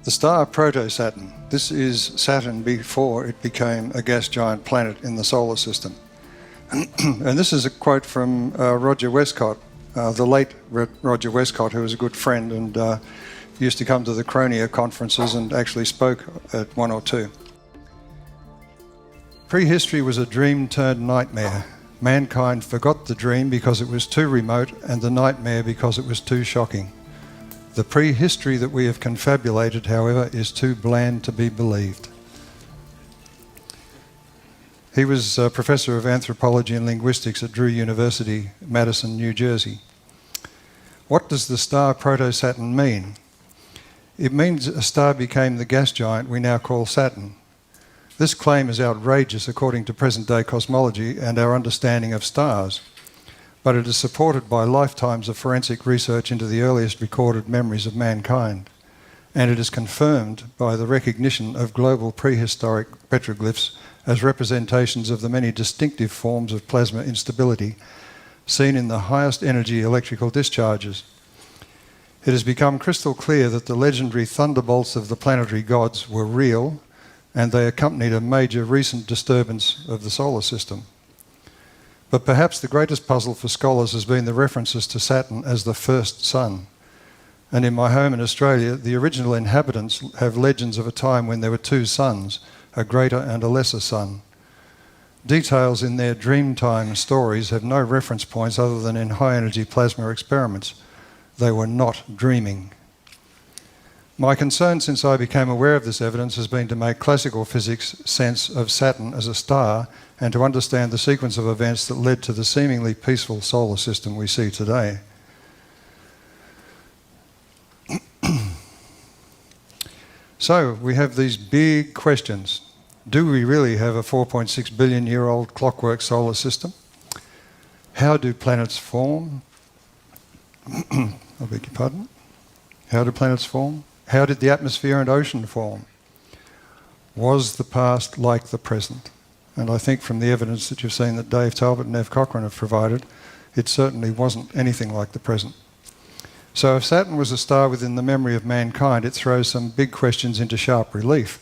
The star Proto-Saturn. This is Saturn before it became a gas giant planet in the solar system. And this is a quote from Roger Westcott, the late Roger Westcott, who was a good friend and used to come to the Cronia conferences and actually spoke at one or two. Prehistory was a dream turned nightmare. Mankind forgot the dream because it was too remote and the nightmare because it was too shocking. The prehistory that we have confabulated, however, is too bland to be believed. He was a professor of anthropology and linguistics at Drew University, Madison, New Jersey. What does the star Proto-Saturn mean? It means a star became the gas giant we now call Saturn. This claim is outrageous according to present-day cosmology and our understanding of stars, but it is supported by lifetimes of forensic research into the earliest recorded memories of mankind, and it is confirmed by the recognition of global prehistoric petroglyphs as representations of the many distinctive forms of plasma instability seen in the highest energy electrical discharges. It has become crystal clear that the legendary thunderbolts of the planetary gods were real, and they accompanied a major recent disturbance of the solar system. But perhaps the greatest puzzle for scholars has been the references to Saturn as the first sun. And in my home in Australia, the original inhabitants have legends of a time when there were two suns, a greater and a lesser sun. Details in their Dreamtime stories have no reference points other than in high-energy plasma experiments. They were not dreaming. My concern since I became aware of this evidence has been to make classical physics sense of Saturn as a star and to understand the sequence of events that led to the seemingly peaceful solar system we see today. So we have these big questions. Do we really have a 4.6 billion year old clockwork solar system? How do planets form? I beg your pardon? How do planets form? How did the atmosphere and ocean form? Was the past like the present? And I think from the evidence that you've seen that Dave Talbot and Ev Cochrane have provided, it certainly wasn't anything like the present. So if Saturn was a star within the memory of mankind, it throws some big questions into sharp relief.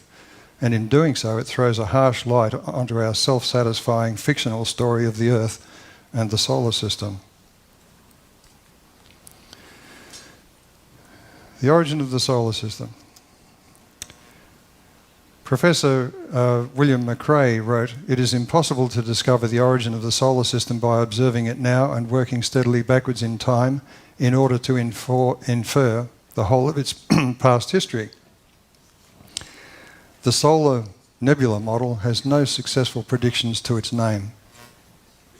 And in doing so, it throws a harsh light onto our self-satisfying fictional story of the Earth and the solar system. The origin of the solar system. Professor William McRae wrote, "It is impossible to discover the origin of the solar system by observing it now and working steadily backwards in time in order to infer the whole of its past history. The solar nebula model has no successful predictions to its name."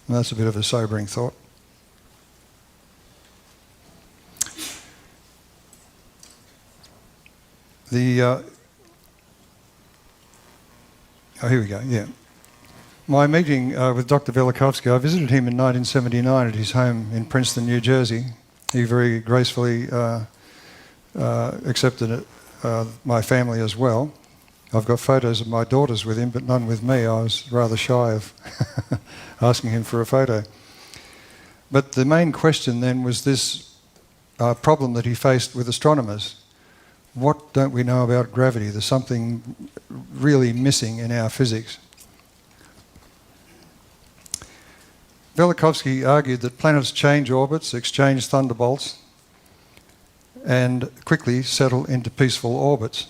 And that's a bit of a sobering thought. Here we go, yeah. My meeting with Dr. Velikovsky, I visited him in 1979 at his home in Princeton, New Jersey. He very gracefully accepted my family as well. I've got photos of my daughters with him, but none with me. I was rather shy of asking him for a photo. But the main question then was this problem that he faced with astronomers. What don't we know about gravity? There's something really missing in our physics. Velikovsky argued that planets change orbits, exchange thunderbolts, and quickly settle into peaceful orbits.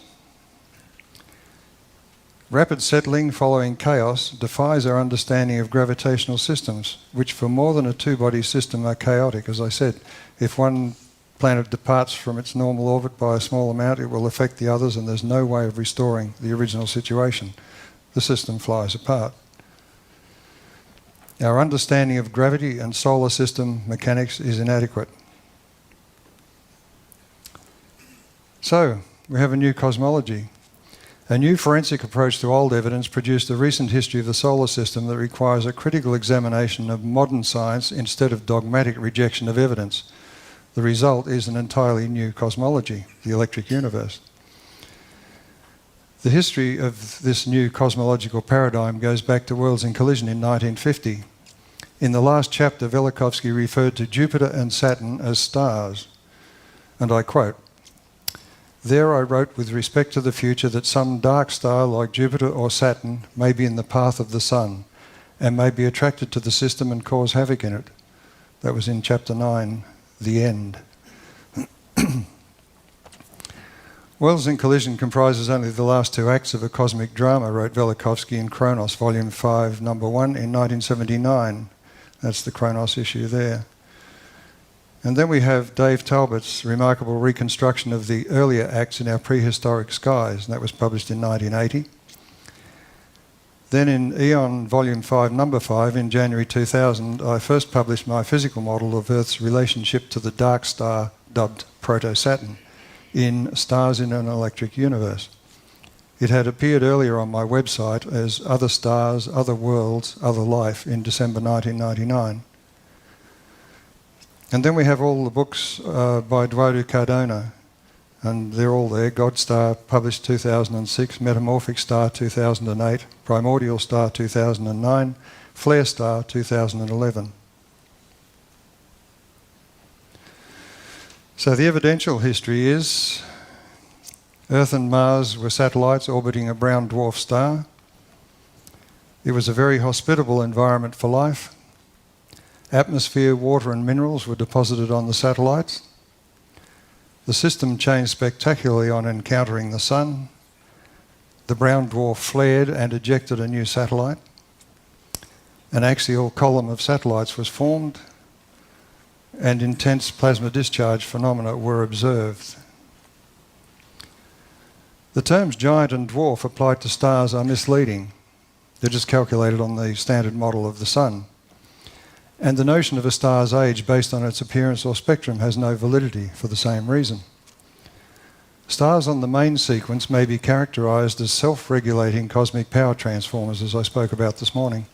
Rapid settling following chaos defies our understanding of gravitational systems, which for more than a two-body system are chaotic. As I said, if one planet departs from its normal orbit by a small amount, it will affect the others, and there's no way of restoring the original situation. The system flies apart. Our understanding of gravity and solar system mechanics is inadequate. So, we have a new cosmology. A new forensic approach to old evidence produced a recent history of the solar system that requires a critical examination of modern science instead of dogmatic rejection of evidence. The result is an entirely new cosmology, the electric universe. The history of this new cosmological paradigm goes back to Worlds in Collision in 1950. In the last chapter, Velikovsky referred to Jupiter and Saturn as stars. And I quote, There I wrote with respect to the future that some dark star like Jupiter or Saturn may be in the path of the Sun and may be attracted to the system and cause havoc in it. That was in chapter 9, The End. Worlds in Collision comprises only the last two acts of a cosmic drama, wrote Velikovsky in Kronos, Volume 5, Number 1, in 1979. That's the Kronos issue there. And then we have Dave Talbot's remarkable reconstruction of the earlier acts in our prehistoric skies, and that was published in 1980. Then in Eon Volume 5, Number 5, in January 2000, I first published my physical model of Earth's relationship to the dark star dubbed Proto-Saturn in Stars in an Electric Universe. It had appeared earlier on my website as Other Stars, Other Worlds, Other Life in December 1999. And then we have all the books by Eduardo Cardona, and they're all there. God Star, published 2006, Metamorphic Star 2008, Primordial Star 2009, Flare Star 2011. So the evidential history is Earth and Mars were satellites orbiting a brown dwarf star. It was a very hospitable environment for life. Atmosphere, water and minerals were deposited on the satellites. The system changed spectacularly on encountering the Sun. The brown dwarf flared and ejected a new satellite. An axial column of satellites was formed, and intense plasma discharge phenomena were observed. The terms giant and dwarf applied to stars are misleading. They're just calculated on the standard model of the Sun. And the notion of a star's age based on its appearance or spectrum has no validity for the same reason. Stars on the main sequence may be characterised as self-regulating cosmic power transformers, as I spoke about this morning,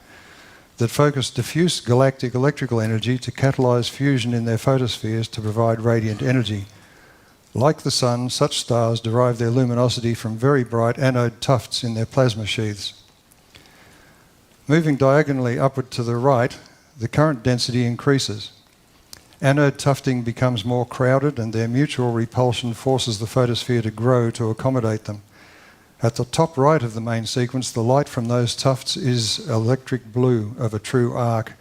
that focus diffuse galactic electrical energy to catalyse fusion in their photospheres to provide radiant energy. Like the Sun, such stars derive their luminosity from very bright anode tufts in their plasma sheaths. Moving diagonally upward to the right, the current density increases. Anode tufting becomes more crowded and their mutual repulsion forces the photosphere to grow to accommodate them. At the top right of the main sequence, the light from those tufts is electric blue of a true arc,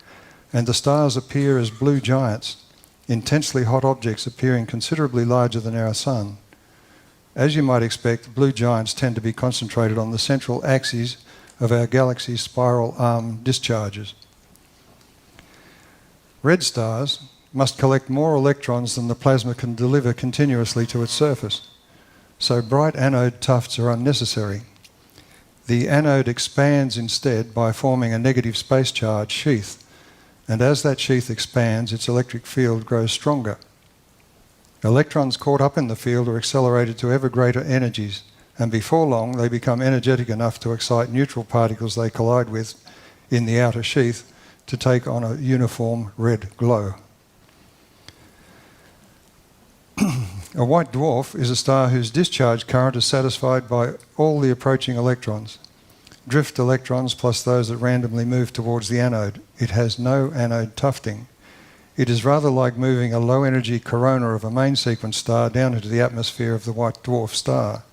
and the stars appear as blue giants, intensely hot objects appearing considerably larger than our Sun. As you might expect, blue giants tend to be concentrated on the central axes of our galaxy's spiral arm discharges. Red stars must collect more electrons than the plasma can deliver continuously to its surface, so bright anode tufts are unnecessary. The anode expands instead by forming a negative space charge sheath, and as that sheath expands, its electric field grows stronger. Electrons caught up in the field are accelerated to ever greater energies, and before long they become energetic enough to excite neutral particles they collide with in the outer sheath to take on a uniform red glow. A white dwarf is a star whose discharge current is satisfied by all the approaching electrons, drift electrons plus those that randomly move towards the anode. It has no anode tufting. It is rather like moving a low-energy corona of a main sequence star down into the atmosphere of the white dwarf star.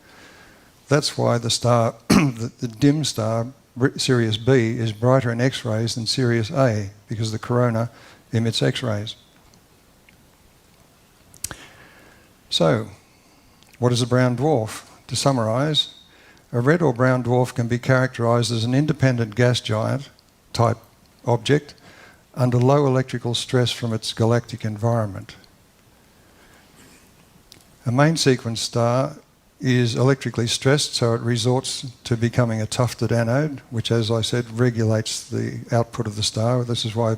That's why the star, the dim star, Sirius B, is brighter in X-rays than Sirius A, because the corona emits X-rays. So, what is a brown dwarf? To summarise, a red or brown dwarf can be characterised as an independent gas giant type object under low electrical stress from its galactic environment. A main sequence star is electrically stressed, so it resorts to becoming a tufted anode, which, as I said, regulates the output of the star. This is why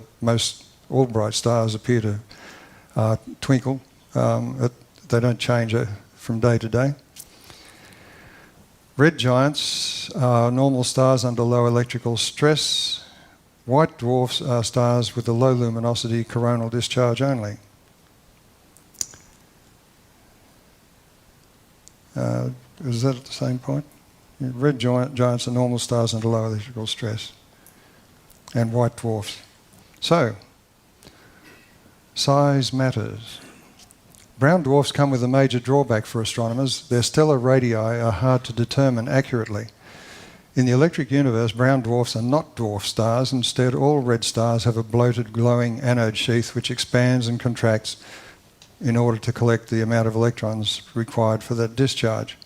all bright stars appear to twinkle. They don't change from day to day. Red giants are normal stars under low electrical stress. White dwarfs are stars with a low luminosity coronal discharge only. Is that at the same point? Yeah, red giants are normal stars under low electrical stress, and white dwarfs. So, size matters. Brown dwarfs come with a major drawback for astronomers. Their stellar radii are hard to determine accurately. In the electric universe, brown dwarfs are not dwarf stars. Instead, all red stars have a bloated, glowing anode sheath which expands and contracts in order to collect the amount of electrons required for that discharge.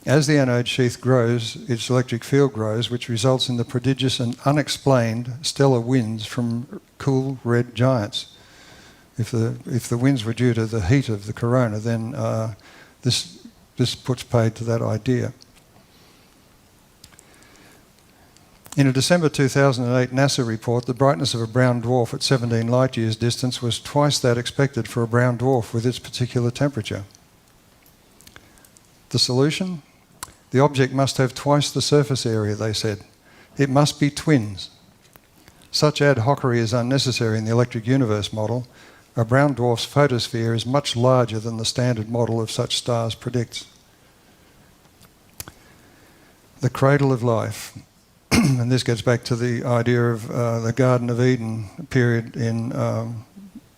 As the anode sheath grows, its electric field grows, which results in the prodigious and unexplained stellar winds from cool red giants. If the winds were due to the heat of the corona, then this puts paid to that idea. In a December 2008 NASA report, the brightness of a brown dwarf at 17 light years distance was twice that expected for a brown dwarf with its particular temperature. The solution? The object must have twice the surface area, they said. It must be twins. Such ad hocery is unnecessary in the electric universe model. A brown dwarf's photosphere is much larger than the standard model of such stars predicts. The cradle of life. And this gets back to the idea of the Garden of Eden period in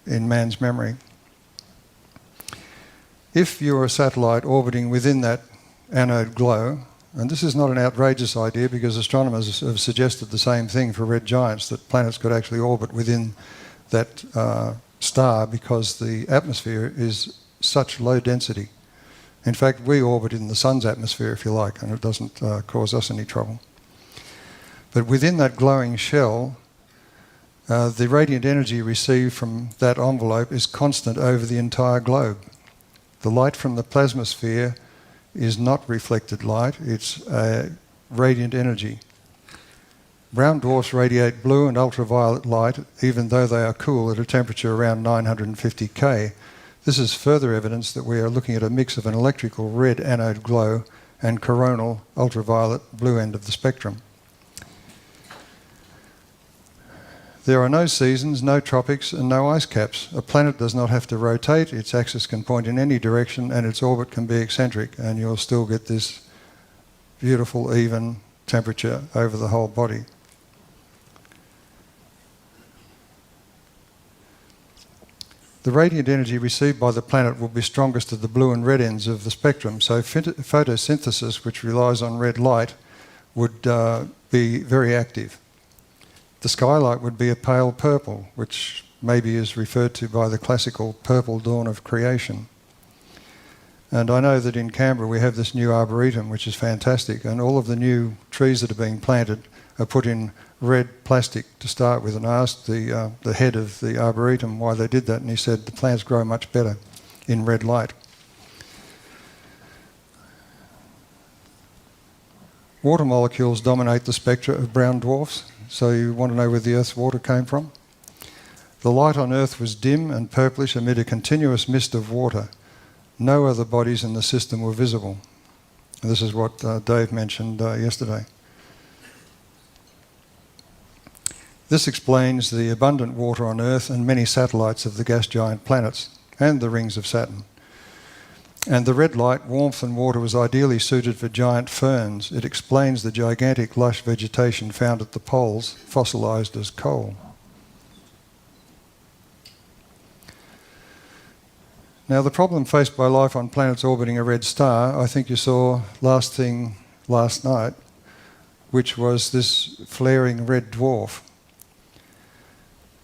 man's memory. If you're a satellite orbiting within that anode glow, and this is not an outrageous idea because astronomers have suggested the same thing for red giants, that planets could actually orbit within that star because the atmosphere is such low density. In fact, we orbit in the sun's atmosphere, if you like, and it doesn't cause us any trouble. But within that glowing shell, the radiant energy received from that envelope is constant over the entire globe. The light from the plasmasphere is not reflected light, it's radiant energy. Brown dwarfs radiate blue and ultraviolet light even though they are cool at a temperature around 950 K. This is further evidence that we are looking at a mix of an electrical red anode glow and coronal ultraviolet blue end of the spectrum. There are no seasons, no tropics and no ice caps. A planet does not have to rotate, its axis can point in any direction and its orbit can be eccentric, and you'll still get this beautiful even temperature over the whole body. The radiant energy received by the planet will be strongest at the blue and red ends of the spectrum, so photosynthesis, which relies on red light, would be very active. The skylight would be a pale purple, which maybe is referred to by the classical purple dawn of creation. And I know that in Canberra we have this new arboretum, which is fantastic, and all of the new trees that are being planted are put in red plastic to start with. And I asked the head of the arboretum why they did that, and he said the plants grow much better in red light. Water molecules dominate the spectra of brown dwarfs. So you want to know where the Earth's water came from? The light on Earth was dim and purplish amid a continuous mist of water. No other bodies in the system were visible. And this is what Dave mentioned yesterday. This explains the abundant water on Earth and many satellites of the gas giant planets and the rings of Saturn. And the red light, warmth and water was ideally suited for giant ferns. It explains the gigantic lush vegetation found at the poles, fossilised as coal. Now the problem faced by life on planets orbiting a red star, I think you saw last night, which was this flaring red dwarf.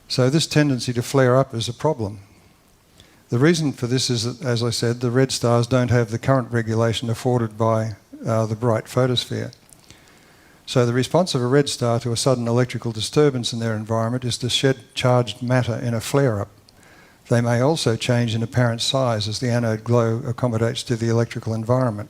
So this tendency to flare up is a problem. The reason for this is that, as I said, the red stars don't have the current regulation afforded by the bright photosphere. So the response of a red star to a sudden electrical disturbance in their environment is to shed charged matter in a flare-up. They may also change in apparent size as the anode glow accommodates to the electrical environment.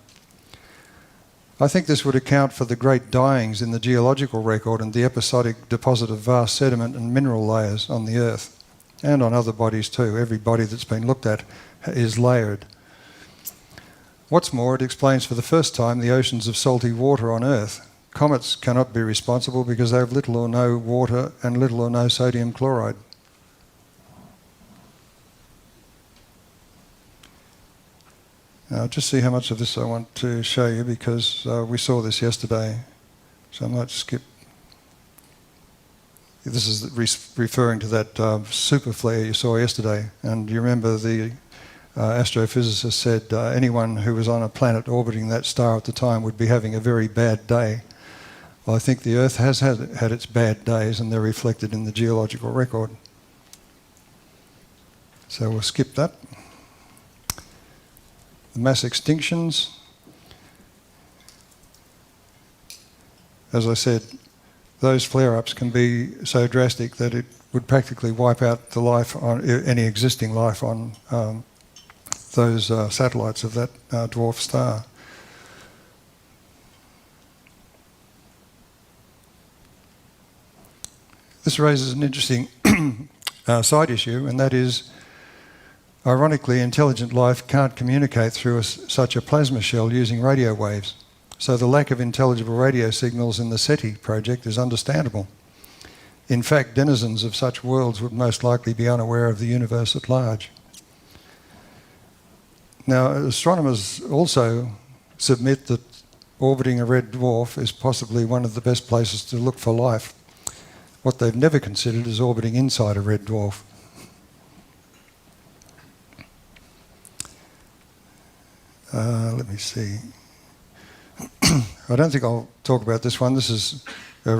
I think this would account for the great dyings in the geological record and the episodic deposit of vast sediment and mineral layers on the Earth. And on other bodies too. Every body that's been looked at is layered. What's more, it explains for the first time the oceans of salty water on Earth. Comets cannot be responsible because they have little or no water and little or no sodium chloride. Now, just see how much of this I want to show you because we saw this yesterday. So I might skip. This is referring to that super flare you saw yesterday, and you remember the astrophysicist said anyone who was on a planet orbiting that star at the time would be having a very bad day. Well, I think the Earth has had its bad days, and they're reflected in the geological record. So we'll skip that. The mass extinctions. As I said, those flare-ups can be so drastic that it would practically wipe out the life on any existing life on those satellites of that dwarf star. This raises an interesting side issue, and that is, ironically, intelligent life can't communicate through such a plasma shell using radio waves. So the lack of intelligible radio signals in the SETI project is understandable. In fact, denizens of such worlds would most likely be unaware of the universe at large. Now, astronomers also submit that orbiting a red dwarf is possibly one of the best places to look for life. What they've never considered is orbiting inside a red dwarf. Let me see. I don't think I'll talk about this one. This is a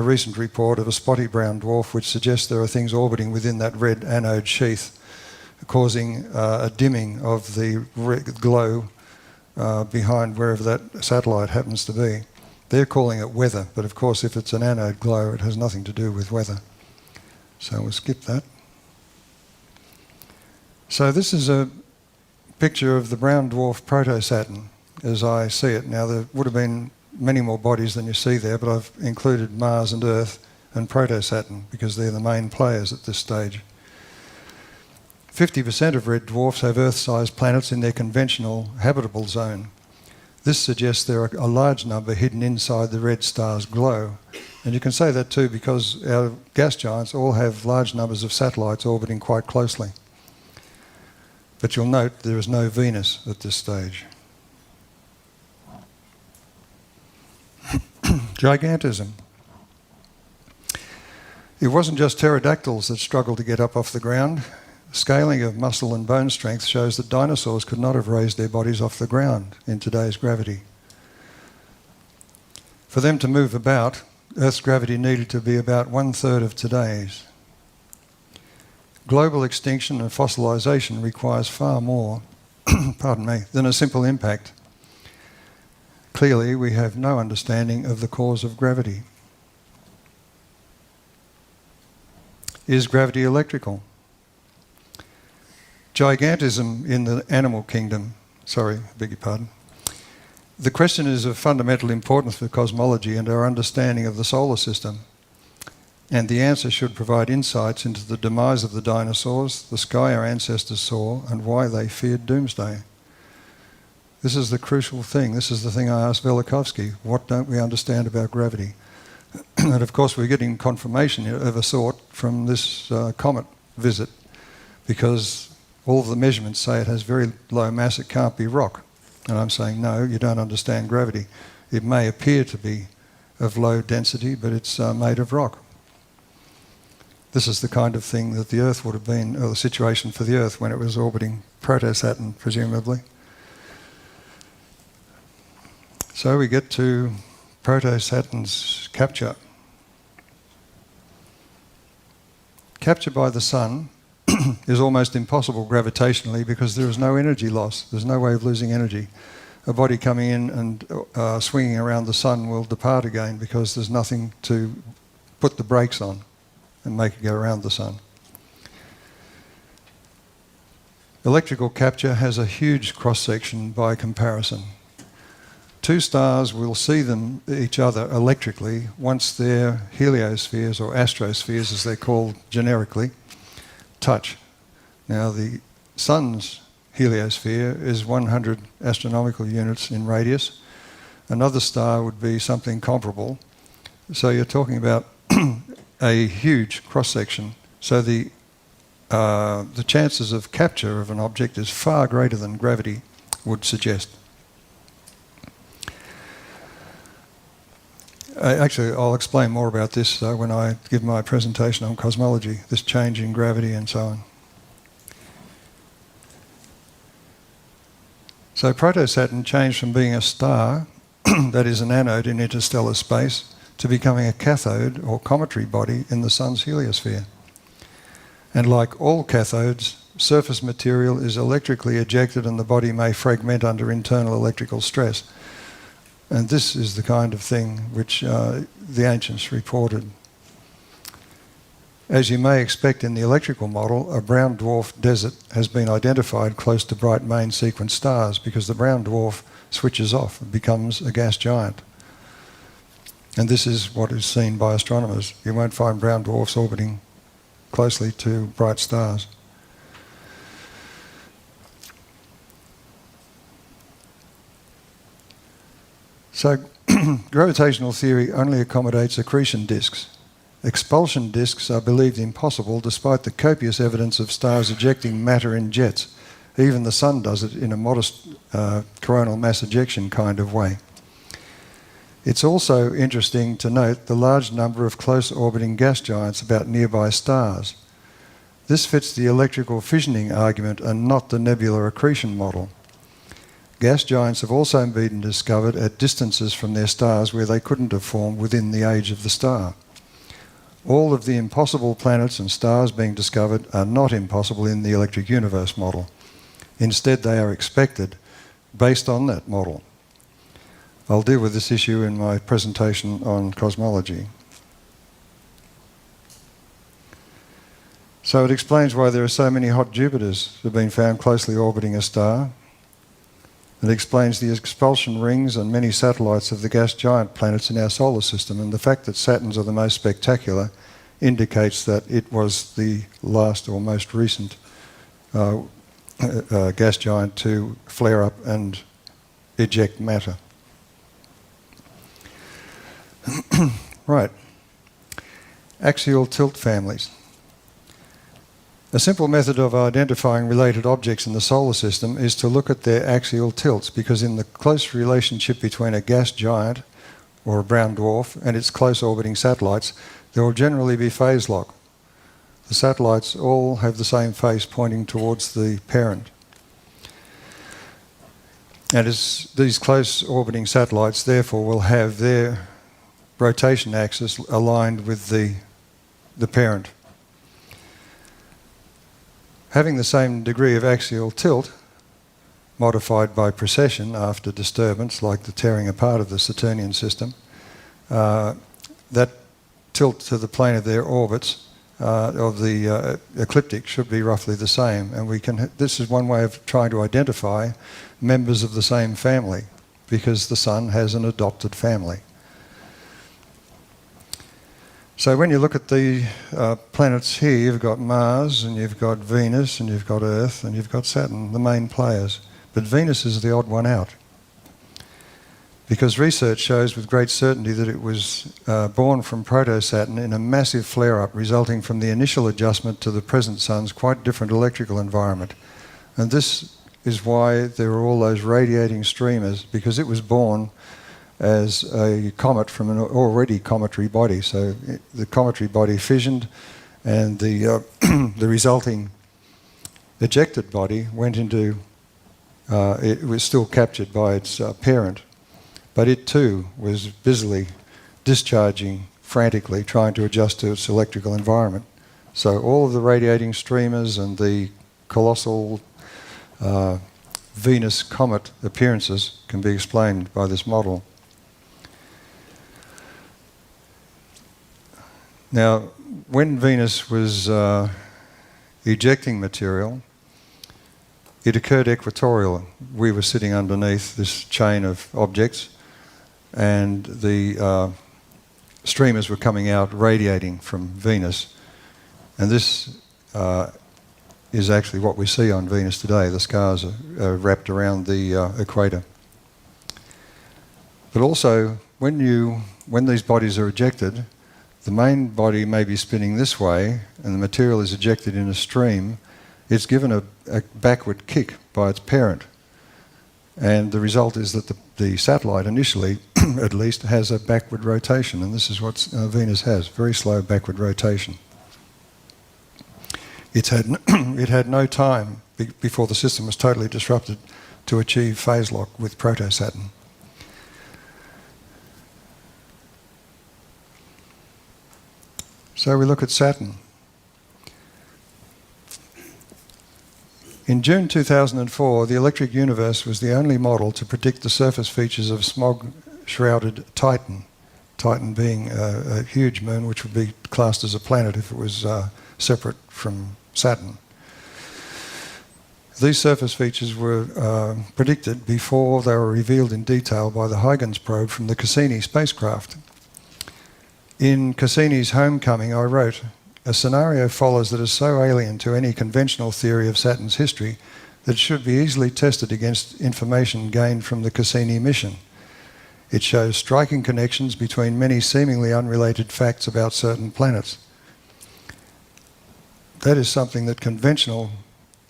recent report of a spotty brown dwarf which suggests there are things orbiting within that red anode sheath, causing a dimming of the glow behind wherever that satellite happens to be. They're calling it weather, but of course if it's an anode glow it has nothing to do with weather. So we'll skip that. So this is a picture of the brown dwarf Proto-Saturn as I see it. Now there would have been many more bodies than you see there, but I've included Mars and Earth and Proto-Saturn because they're the main players at this stage. 50% of red dwarfs have Earth-sized planets in their conventional habitable zone. This suggests there are a large number hidden inside the red star's glow. And you can say that too because our gas giants all have large numbers of satellites orbiting quite closely. But you'll note there is no Venus at this stage. Gigantism. It wasn't just pterodactyls that struggled to get up off the ground. Scaling of muscle and bone strength shows that dinosaurs could not have raised their bodies off the ground in today's gravity. For them to move about, Earth's gravity needed to be about 1/3 of today's. Global extinction and fossilisation requires far more pardon me, than a simple impact. Clearly, we have no understanding of the cause of gravity. Is gravity electrical? Gigantism in the animal kingdom. Sorry, beg your pardon. The question is of fundamental importance for cosmology and our understanding of the solar system. And the answer should provide insights into the demise of the dinosaurs, the sky our ancestors saw, and why they feared doomsday. This is the crucial thing. This is the thing I asked Velikovsky. What don't we understand about gravity? And of course we're getting confirmation of a sort from this comet visit, because all of the measurements say it has very low mass, it can't be rock. And I'm saying, no, you don't understand gravity. It may appear to be of low density, but it's made of rock. This is the kind of thing that the Earth would have been, or the situation for the Earth when it was orbiting Proto-Saturn, presumably. So we get to Proto-Saturn's capture. Capture by the sun is almost impossible gravitationally because there is no energy loss. There's no way of losing energy. A body coming in and swinging around the sun will depart again because there's nothing to put the brakes on and make it go around the sun. Electrical capture has a huge cross-section by comparison. Two stars will see each other electrically once their heliospheres, or astrospheres as they're called generically, touch. Now the sun's heliosphere is 100 astronomical units in radius. Another star would be something comparable. So you're talking about a huge cross-section. So the chances of capture of an object is far greater than gravity would suggest. Actually, I'll explain more about this when I give my presentation on cosmology, this change in gravity and so on. So Proto-Saturn changed from being a star, that is an anode in interstellar space, to becoming a cathode or cometary body in the Sun's heliosphere. And like all cathodes, surface material is electrically ejected and the body may fragment under internal electrical stress. And this is the kind of thing which the ancients reported. As you may expect in the electrical model, a brown dwarf desert has been identified close to bright main sequence stars because the brown dwarf switches off and becomes a gas giant. And this is what is seen by astronomers. You won't find brown dwarfs orbiting closely to bright stars. So gravitational theory only accommodates accretion disks. Expulsion disks are believed impossible despite the copious evidence of stars ejecting matter in jets. Even the Sun does it in a modest coronal mass ejection kind of way. It's also interesting to note the large number of close orbiting gas giants about nearby stars. This fits the electrical fissioning argument and not the nebular accretion model. Gas giants have also been discovered at distances from their stars where they couldn't have formed within the age of the star. All of the impossible planets and stars being discovered are not impossible in the electric universe model. Instead, they are expected based on that model. I'll deal with this issue in my presentation on cosmology. So it explains why there are so many hot Jupiters that have been found closely orbiting a star. It explains the expulsion rings and many satellites of the gas giant planets in our solar system, and the fact that Saturns are the most spectacular indicates that it was the last or most recent gas giant to flare up and eject matter. Right. Axial tilt families. A simple method of identifying related objects in the solar system is to look at their axial tilts, because in the close relationship between a gas giant or a brown dwarf and its close orbiting satellites, there will generally be phase lock. The satellites all have the same face pointing towards the parent. And as these close orbiting satellites therefore will have their rotation axis aligned with the parent. Having the same degree of axial tilt, modified by precession after disturbance, like the tearing apart of the Saturnian system, that tilt to the plane of their orbits of the ecliptic should be roughly the same. And this is one way of trying to identify members of the same family, because the Sun has an adopted family. So when you look at the planets here, you've got Mars, and you've got Venus, and you've got Earth, and you've got Saturn, the main players. But Venus is the odd one out, because research shows with great certainty that it was born from Proto-Saturn in a massive flare-up resulting from the initial adjustment to the present Sun's quite different electrical environment. And this is why there are all those radiating streamers, because it was born as a comet from an already cometary body. So the cometary body fissioned, and the the resulting ejected body went into, it was still captured by its parent, but it too was busily discharging frantically, trying to adjust to its electrical environment. So all of the radiating streamers and the colossal Venus comet appearances can be explained by this model. Now, when Venus was ejecting material, it occurred equatorial. We were sitting underneath this chain of objects, and the streamers were coming out, radiating from Venus. And this is actually what we see on Venus today. The scars are wrapped around the equator. But also, when these bodies are ejected, the main body may be spinning this way and the material is ejected in a stream. It's given a backward kick by its parent. And the result is that the satellite initially, at least, has a backward rotation. And this is what Venus has, very slow backward rotation. It had no time before the system was totally disrupted to achieve phase lock with Proto-Saturn. So we look at Saturn. In June 2004, the Electric Universe was the only model to predict the surface features of smog-shrouded Titan. Titan being a huge moon which would be classed as a planet if it was separate from Saturn. These surface features were predicted before they were revealed in detail by the Huygens probe from the Cassini spacecraft. In Cassini's Homecoming, I wrote, "A scenario follows that is so alien to any conventional theory of Saturn's history that it should be easily tested against information gained from the Cassini mission. It shows striking connections between many seemingly unrelated facts about certain planets." That is something that conventional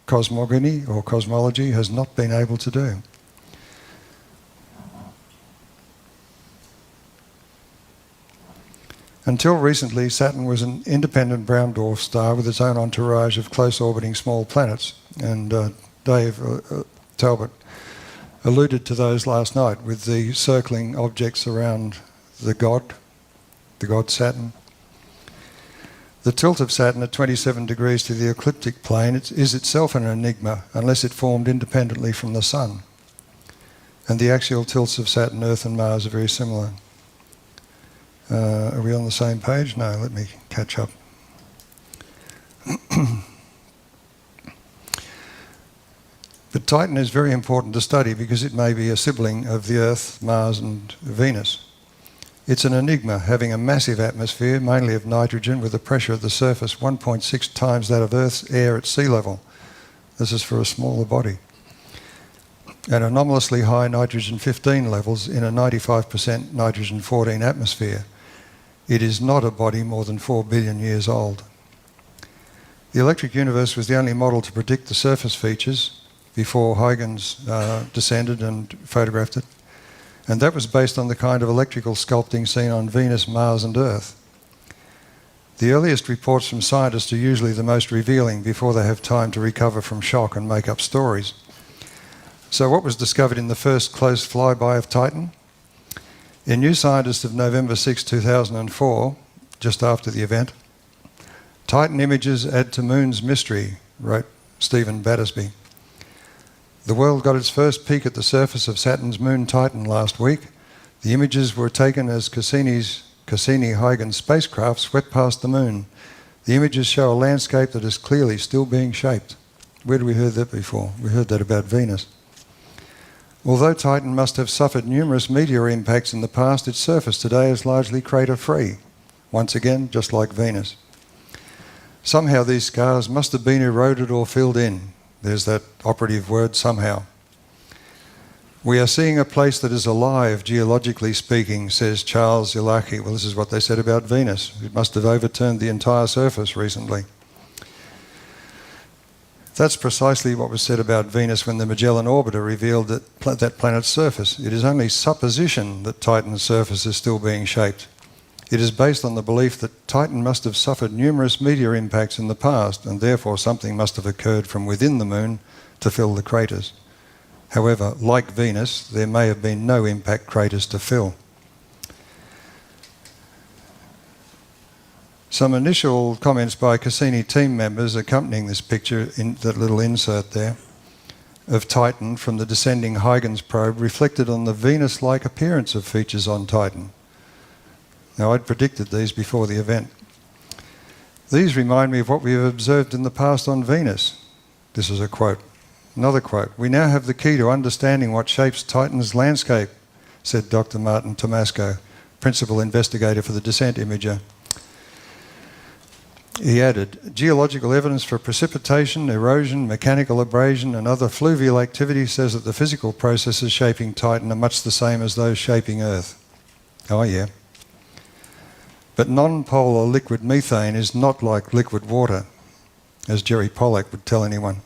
cosmogony or cosmology has not been able to do. Until recently, Saturn was an independent brown dwarf star with its own entourage of close orbiting small planets, and Dave Talbot alluded to those last night with the circling objects around the god Saturn. The tilt of Saturn at 27 degrees to the ecliptic plane is itself an enigma unless it formed independently from the Sun. And the axial tilts of Saturn, Earth and Mars are very similar. Are we on the same page? No, let me catch up. But Titan is very important to study because it may be a sibling of the Earth, Mars and Venus. It's an enigma, having a massive atmosphere, mainly of nitrogen, with a pressure at the surface 1.6 times that of Earth's air at sea level. This is for a smaller body. And anomalously high nitrogen-15 levels in a 95% nitrogen-14 atmosphere. It is not a body more than 4 billion years old. The Electric Universe was the only model to predict the surface features before Huygens descended and photographed it. And that was based on the kind of electrical sculpting seen on Venus, Mars and Earth. The earliest reports from scientists are usually the most revealing before they have time to recover from shock and make up stories. So what was discovered in the first close flyby of Titan? In New Scientist of November 6, 2004, just after the event, "Titan images add to Moon's mystery," wrote Stephen Battersby. "The world got its first peek at the surface of Saturn's moon Titan last week. The images were taken as Cassini-Huygens spacecraft swept past the moon. The images show a landscape that is clearly still being shaped." Where have we heard that before? We heard that about Venus. "Although Titan must have suffered numerous meteor impacts in the past, its surface today is largely crater-free. Once again, just like Venus. Somehow these scars must have been eroded or filled in." There's that operative word, somehow. "We are seeing a place that is alive, geologically speaking," says Charles Youlaki. Well, this is what they said about Venus. It must have overturned the entire surface recently. That's precisely what was said about Venus when the Magellan Orbiter revealed that planet's surface. It is only supposition that Titan's surface is still being shaped. It is based on the belief that Titan must have suffered numerous meteor impacts in the past, and therefore something must have occurred from within the moon to fill the craters. However, like Venus, there may have been no impact craters to fill. Some initial comments by Cassini team members accompanying this picture, in that little insert there, of Titan from the descending Huygens probe reflected on the Venus-like appearance of features on Titan. Now, I'd predicted these before the event. "These remind me of what we have observed in the past on Venus." This is a quote. Another quote. "We now have the key to understanding what shapes Titan's landscape," said Dr. Martin Tomasco, principal investigator for the descent imager. He added, "Geological evidence for precipitation, erosion, mechanical abrasion and other fluvial activity says that the physical processes shaping Titan are much the same as those shaping Earth." Oh yeah. "But non-polar liquid methane is not like liquid water," as Jerry Pollack would tell anyone.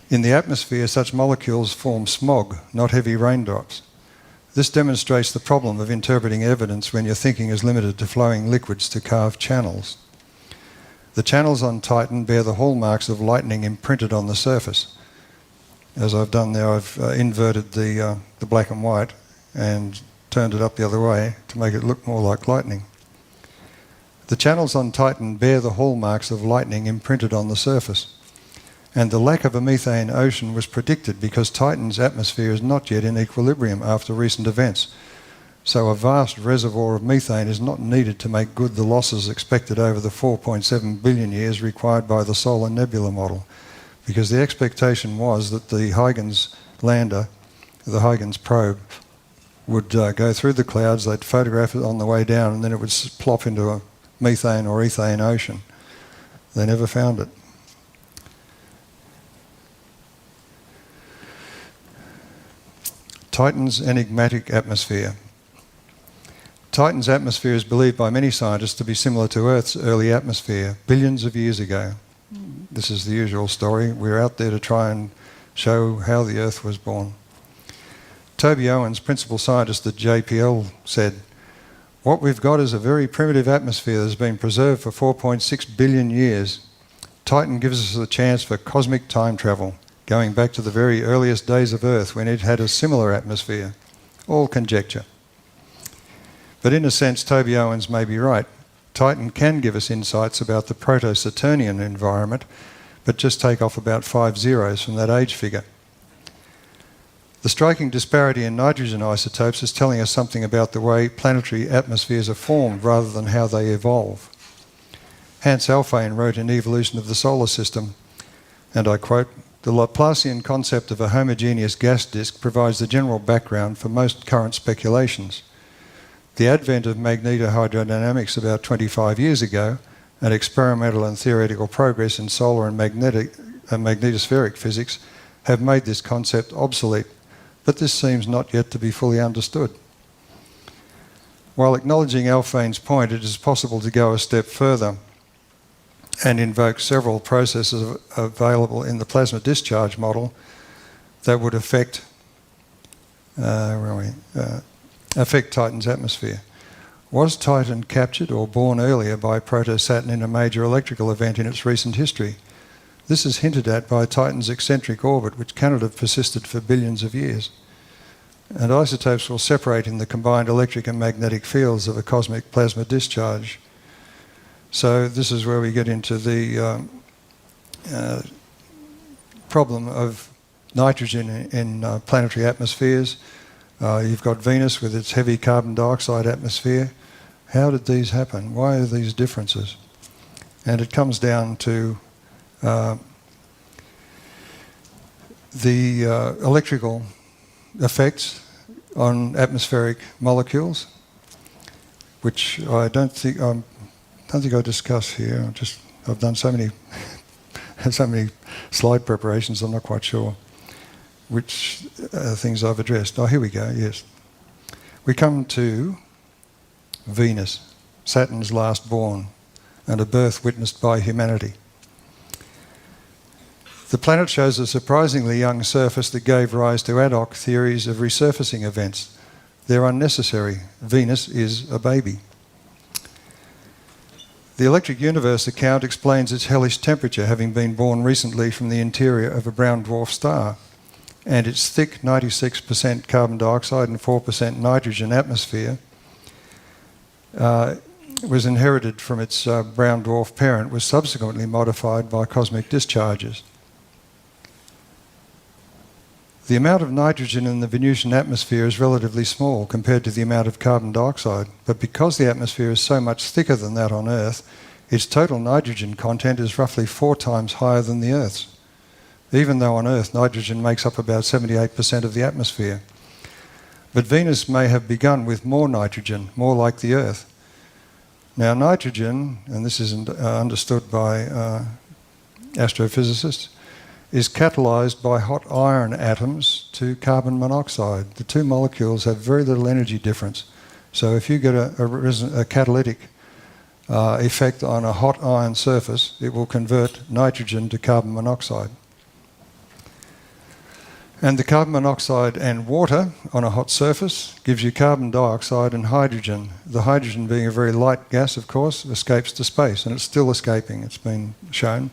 "In the atmosphere, such molecules form smog, not heavy raindrops. This demonstrates the problem of interpreting evidence when your thinking is limited to flowing liquids to carved channels. The channels on Titan bear the hallmarks of lightning imprinted on the surface. As I've done there, I've inverted the black and white and turned it up the other way to make it look more like lightning. The channels on Titan bear the hallmarks of lightning imprinted on the surface, and the lack of a methane ocean was predicted because Titan's atmosphere is not yet in equilibrium after recent events, so a vast reservoir of methane is not needed to make good the losses expected over the 4.7 billion years required by the Solar Nebula model, because the expectation was that the Huygens lander, the Huygens probe, would go through the clouds, they'd photograph it on the way down, and then it would plop into a methane or ethane ocean. They never found it. Titan's enigmatic atmosphere. Titan's atmosphere is believed by many scientists to be similar to Earth's early atmosphere, billions of years ago. This is the usual story. We're out there to try and show how the Earth was born. Toby Owens, principal scientist at JPL, said, "What we've got is a very primitive atmosphere that has been preserved for 4.6 billion years. Titan gives us a chance for cosmic time travel, going back to the very earliest days of Earth when it had a similar atmosphere. All conjecture." But in a sense, Toby Owens may be right. Titan can give us insights about the Proto-Saturnian environment, but just take off about 5 zeros from that age figure. The striking disparity in nitrogen isotopes is telling us something about the way planetary atmospheres are formed rather than how they evolve. Hans Alfvén wrote in Evolution of the Solar System, and I quote, "The Laplacian concept of a homogeneous gas disk provides the general background for most current speculations. The advent of magnetohydrodynamics about 25 years ago, and experimental and theoretical progress in solar and magnetospheric physics have made this concept obsolete, but this seems not yet to be fully understood." While acknowledging Alfvén's point, it is possible to go a step further and invoke several processes available in the plasma discharge model that would affect Titan's atmosphere. Was Titan captured or born earlier by Proto-Saturn in a major electrical event in its recent history? This is hinted at by Titan's eccentric orbit, which cannot have persisted for billions of years. And isotopes will separate in the combined electric and magnetic fields of a cosmic plasma discharge. So this is where we get into the problem of nitrogen in planetary atmospheres. You've got Venus with its heavy carbon dioxide atmosphere. How did these happen? Why are these differences? And it comes down to the electrical effects on atmospheric molecules, which I don't think I'll discuss here. I've done so many so many slide preparations. I'm not quite sure which things I've addressed. Oh, here we go. Yes, we come to Venus, Saturn's last born, and a birth witnessed by humanity. The planet shows a surprisingly young surface that gave rise to ad hoc theories of resurfacing events. They're unnecessary. Venus is a baby. The electric universe account explains its hellish temperature, having been born recently from the interior of a brown dwarf star, and its thick 96% carbon dioxide and 4% nitrogen atmosphere was inherited from its brown dwarf parent, was subsequently modified by cosmic discharges. The amount of nitrogen in the Venusian atmosphere is relatively small compared to the amount of carbon dioxide, but because the atmosphere is so much thicker than that on Earth, its total nitrogen content is roughly 4 times higher than the Earth's, even though on Earth nitrogen makes up about 78% of the atmosphere. But Venus may have begun with more nitrogen, more like the Earth. Now nitrogen, and this is understood by astrophysicists, is catalysed by hot iron atoms to carbon monoxide. The two molecules have very little energy difference. So if you get a catalytic effect on a hot iron surface, it will convert nitrogen to carbon monoxide. And the carbon monoxide and water on a hot surface gives you carbon dioxide and hydrogen. The hydrogen, being a very light gas, of course, escapes to space, and it's still escaping, it's been shown.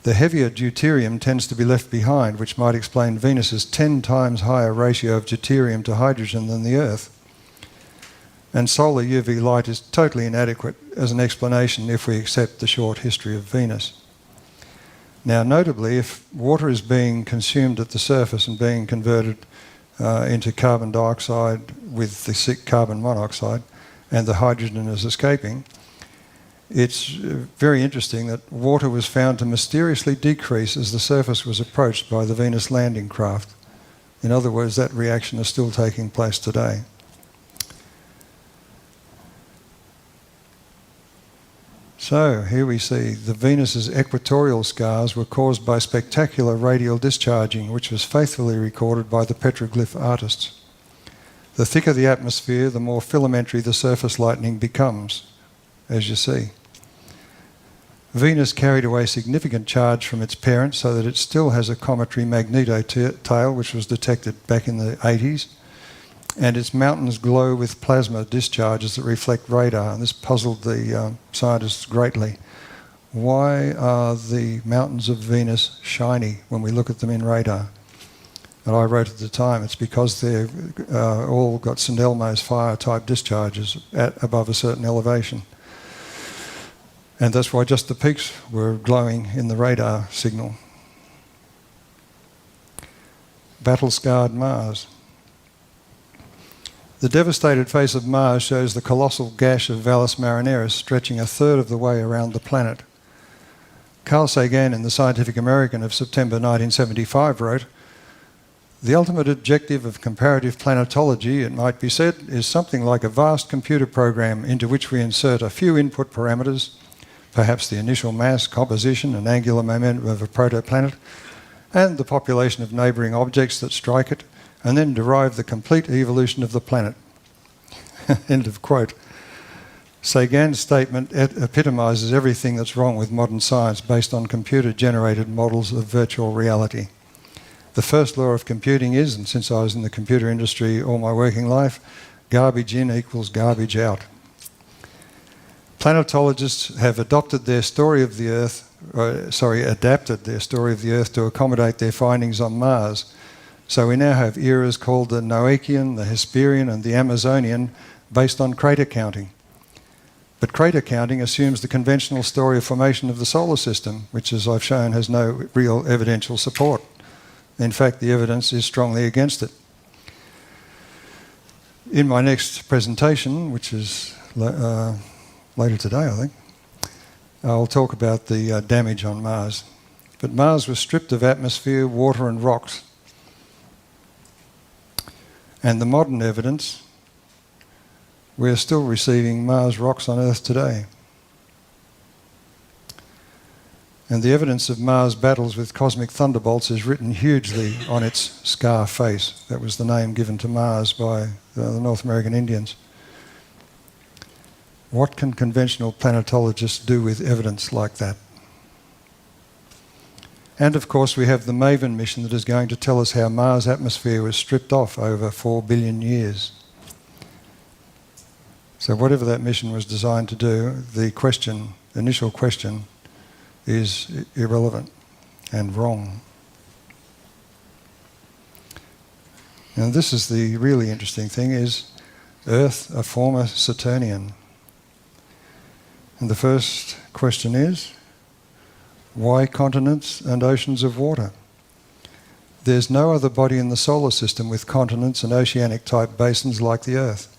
The heavier deuterium tends to be left behind, which might explain Venus's 10 times higher ratio of deuterium to hydrogen than the Earth. And solar UV light is totally inadequate as an explanation if we accept the short history of Venus. Now, notably, if water is being consumed at the surface and being converted into carbon dioxide with the carbon monoxide, and the hydrogen is escaping, it's very interesting that water was found to mysteriously decrease as the surface was approached by the Venus landing craft. In other words, that reaction is still taking place today. So here we see the Venus's equatorial scars were caused by spectacular radial discharging, which was faithfully recorded by the petroglyph artists. The thicker the atmosphere, the more filamentary the surface lightning becomes, as you see. Venus carried away significant charge from its parent so that it still has a cometary magneto-tail, which was detected back in the 80s, and its mountains glow with plasma discharges that reflect radar, and this puzzled the scientists greatly. Why are the mountains of Venus shiny when we look at them in radar? And I wrote at the time, it's because they've all got St Elmo's fire type discharges at above a certain elevation. And that's why just the peaks were glowing in the radar signal. Battle-scarred Mars. The devastated face of Mars shows the colossal gash of Valles Marineris stretching a third of the way around the planet. Carl Sagan in the Scientific American of September 1975 wrote, "The ultimate objective of comparative planetology, it might be said, is something like a vast computer program into which we insert a few input parameters, perhaps the initial mass, composition and angular momentum of a protoplanet, and the population of neighbouring objects that strike it, and then derive the complete evolution of the planet." End of quote. Sagan's statement epitomises everything that's wrong with modern science based on computer-generated models of virtual reality. The first law of computing is, and since I was in the computer industry all my working life, garbage in equals garbage out. Planetologists have adopted their story of the Earth, adapted their story of the Earth to accommodate their findings on Mars. So we now have eras called the Noachian, the Hesperian and the Amazonian based on crater counting. But crater counting assumes the conventional story of formation of the solar system, which, as I've shown, has no real evidential support. In fact, the evidence is strongly against it. In my next presentation, which is later today, I think, I'll talk about the damage on Mars. But Mars was stripped of atmosphere, water and rocks. And the modern evidence, we're still receiving Mars rocks on Earth today. And the evidence of Mars battles with cosmic thunderbolts is written hugely on its scar face. That was the name given to Mars by the North American Indians. What can conventional planetologists do with evidence like that? And of course we have the MAVEN mission that is going to tell us how Mars' atmosphere was stripped off over 4 billion years. So whatever that mission was designed to do, the initial question, is irrelevant and wrong. And this is the really interesting thing, is Earth a former Saturnian? And the first question is, why continents and oceans of water? There's no other body in the solar system with continents and oceanic type basins like the Earth.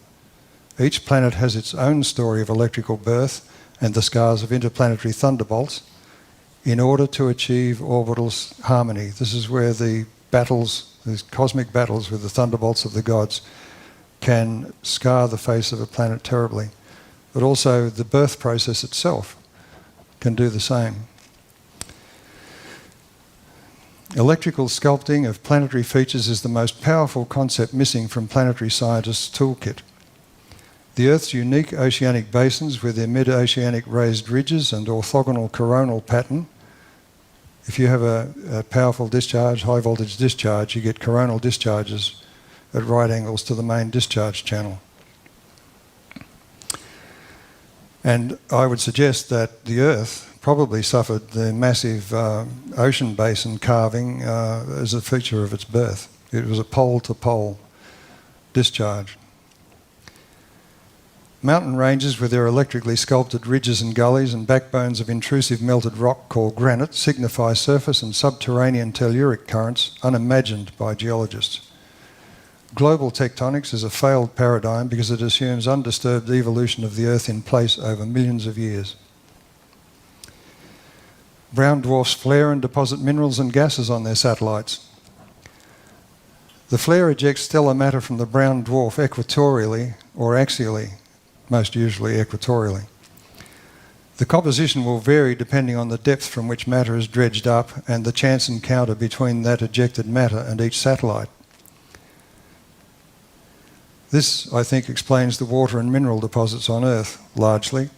Each planet has its own story of electrical birth and the scars of interplanetary thunderbolts in order to achieve orbital harmony. This is where the battles, these cosmic battles with the thunderbolts of the gods, can scar the face of a planet terribly. But also the birth process itself can do the same. Electrical sculpting of planetary features is the most powerful concept missing from planetary scientists' toolkit. The Earth's unique oceanic basins with their mid-oceanic raised ridges and orthogonal coronal pattern. If you have a powerful discharge, high voltage discharge, you get coronal discharges at right angles to the main discharge channel. And I would suggest that the Earth probably suffered the massive ocean basin carving as a feature of its birth. It was a pole-to-pole discharge. Mountain ranges with their electrically sculpted ridges and gullies and backbones of intrusive melted rock called granite signify surface and subterranean telluric currents unimagined by geologists. Global tectonics is a failed paradigm because it assumes undisturbed evolution of the Earth in place over millions of years. Brown dwarfs flare and deposit minerals and gases on their satellites. The flare ejects stellar matter from the brown dwarf equatorially or axially, most usually equatorially. The composition will vary depending on the depth from which matter is dredged up and the chance encounter between that ejected matter and each satellite. This, I think, explains the water and mineral deposits on Earth, largely.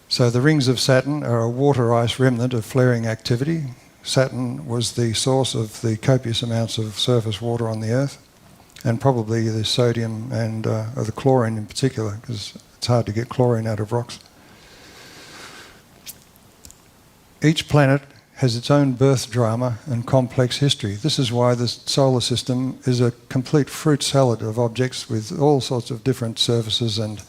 So the rings of Saturn are a water ice remnant of flaring activity. Saturn was the source of the copious amounts of surface water on the Earth, and probably the sodium and or the chlorine in particular, because it's hard to get chlorine out of rocks. Each planet has its own birth drama and complex history. This is why the solar system is a complete fruit salad of objects with all sorts of different surfaces and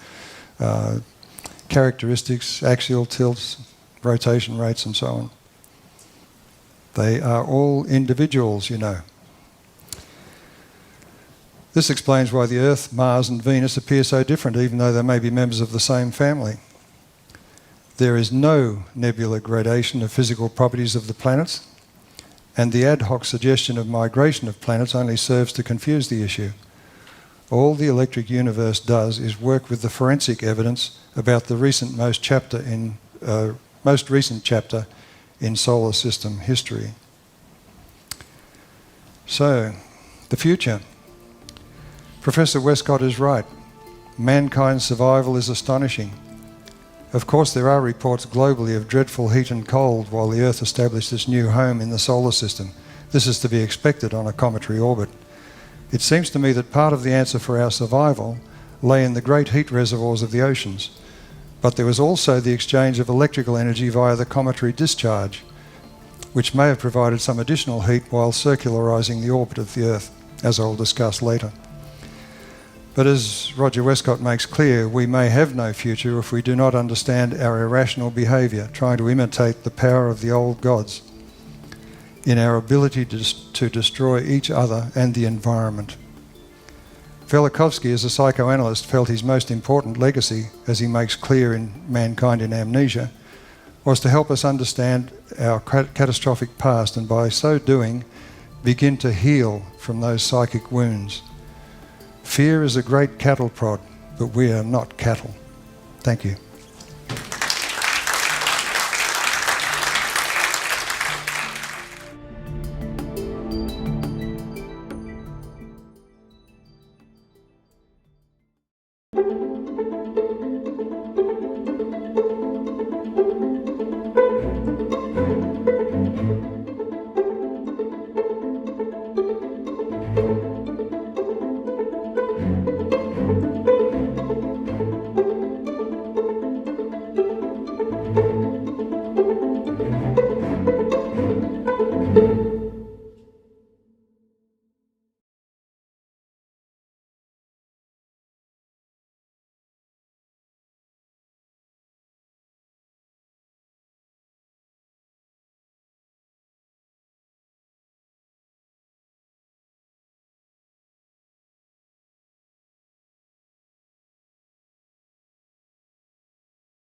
characteristics, axial tilts, rotation rates and so on. They are all individuals, you know. This explains why the Earth, Mars and Venus appear so different, even though they may be members of the same family. There is no nebular gradation of physical properties of the planets, and the ad hoc suggestion of migration of planets only serves to confuse the issue. All the electric universe does is work with the forensic evidence about the most recent chapter in solar system history. So, the future. Professor Westcott is right. Mankind's survival is astonishing. Of course, there are reports globally of dreadful heat and cold while the Earth established its new home in the solar system. This is to be expected on a cometary orbit. It seems to me that part of the answer for our survival lay in the great heat reservoirs of the oceans, but there was also the exchange of electrical energy via the cometary discharge, which may have provided some additional heat while circularising the orbit of the Earth, as I'll discuss later. But as Roger Westcott makes clear, we may have no future if we do not understand our irrational behaviour, trying to imitate the power of the old gods in our ability to destroy each other and the environment. Velikovsky, as a psychoanalyst, felt his most important legacy, as he makes clear in Mankind in Amnesia, was to help us understand our catastrophic past and by so doing begin to heal from those psychic wounds. Fear is a great cattle prod, but we are not cattle. Thank you.